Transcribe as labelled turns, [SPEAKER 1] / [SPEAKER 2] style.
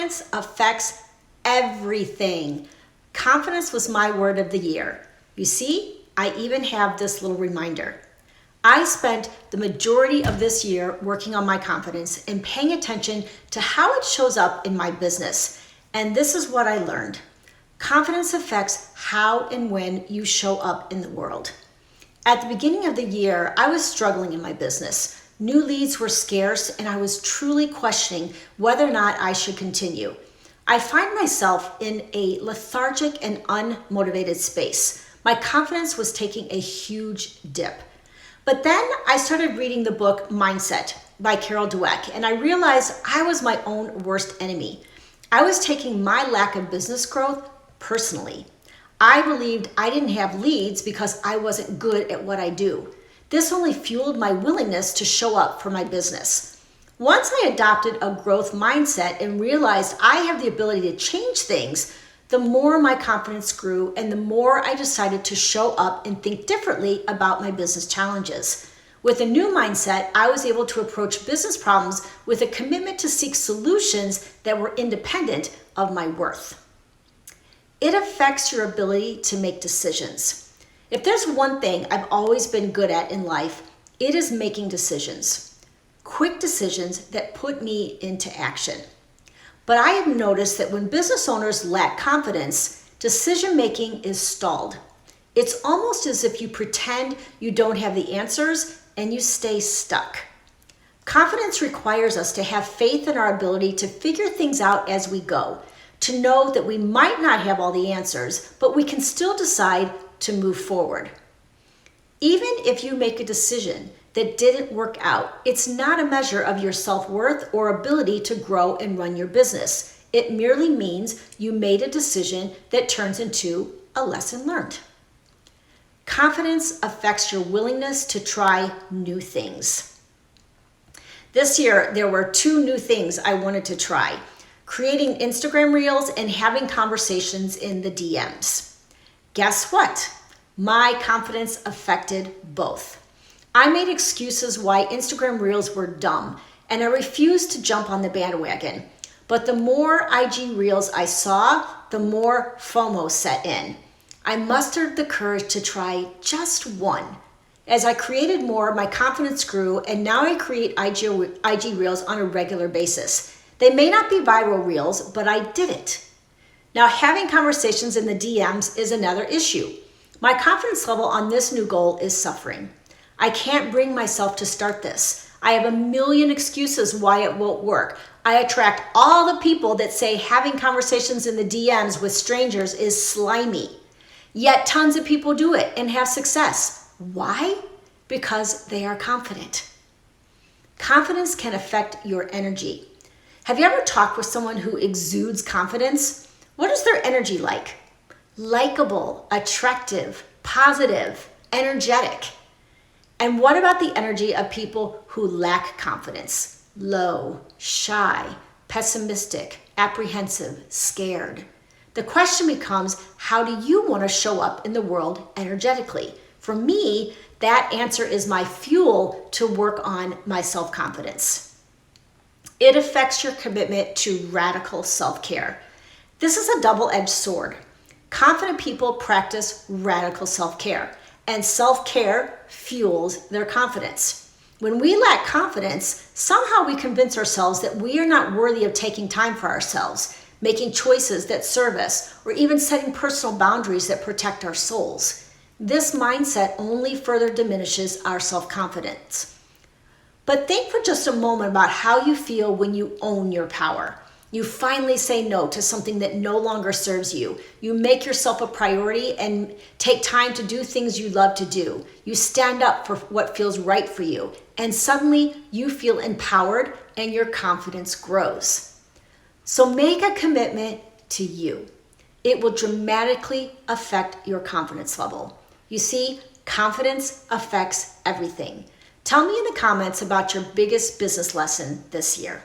[SPEAKER 1] Confidence affects everything. Confidence was my word of the year. You see, I even have this little reminder. I spent the majority of this year working on my confidence and paying attention to how it shows up in my business. And this is what I learned. Confidence affects how and when you show up in the world. At the beginning of the year, I was struggling in my business. New leads were scarce, and I was truly questioning whether or not I should continue. I find myself in a lethargic and unmotivated space. My confidence was taking a huge dip. But then I started reading the book Mindset by Carol Dweck, and I realized I was my own worst enemy. I was taking my lack of business growth personally. I believed I didn't have leads because I wasn't good at what I do. This only fueled my willingness to show up for my business. Once I adopted a growth mindset and realized I have the ability to change things, the more my confidence grew and the more I decided to show up and think differently about my business challenges. With a new mindset, I was able to approach business problems with a commitment to seek solutions that were independent of my worth. It affects your ability to make decisions. If there's one thing I've always been good at in life, it is making decisions. Quick decisions that put me into action. But I have noticed that when business owners lack confidence, decision-making is stalled. It's almost as if you pretend you don't have the answers and you stay stuck. Confidence requires us to have faith in our ability to figure things out as we go, to know that we might not have all the answers, but we can still decide to move forward. Even if you make a decision that didn't work out, it's not a measure of your self-worth or ability to grow and run your business. It merely means you made a decision that turns into a lesson learned. Confidence affects your willingness to try new things. This year, there were 2 new things I wanted to try: creating Instagram Reels and having conversations in the DMs. Guess what? My confidence affected both. I made excuses why Instagram Reels were dumb, and I refused to jump on the bandwagon. But the more IG Reels I saw, the more FOMO set in. I mustered the courage to try just one. As I created more, my confidence grew, and now I create IG Reels on a regular basis. They may not be viral Reels, but I did it. Now, having conversations in the DMs is another issue. My confidence level on this new goal is suffering. I can't bring myself to start this. I have a million excuses why it won't work. I attract all the people that say having conversations in the DMs with strangers is slimy. Yet tons of people do it and have success. Why? Because they are confident. Confidence can affect your energy. Have you ever talked with someone who exudes confidence? What is their energy like? Likeable, attractive, positive, energetic. And what about the energy of people who lack confidence? Low, shy, pessimistic, apprehensive, scared. The question becomes, how do you want to show up in the world energetically? For me, that answer is my fuel to work on my self-confidence. It affects your commitment to radical self-care. This is a double-edged sword. Confident people practice radical self-care, and self-care fuels their confidence. When we lack confidence, somehow we convince ourselves that we are not worthy of taking time for ourselves, making choices that serve us, or even setting personal boundaries that protect our souls. This mindset only further diminishes our self-confidence. But think for just a moment about how you feel when you own your power. You finally say no to something that no longer serves you. You make yourself a priority and take time to do things you love to do. You stand up for what feels right for you, and suddenly you feel empowered and your confidence grows. So make a commitment to you. It will dramatically affect your confidence level. You see, confidence affects everything. Tell me in the comments about your biggest business lesson this year.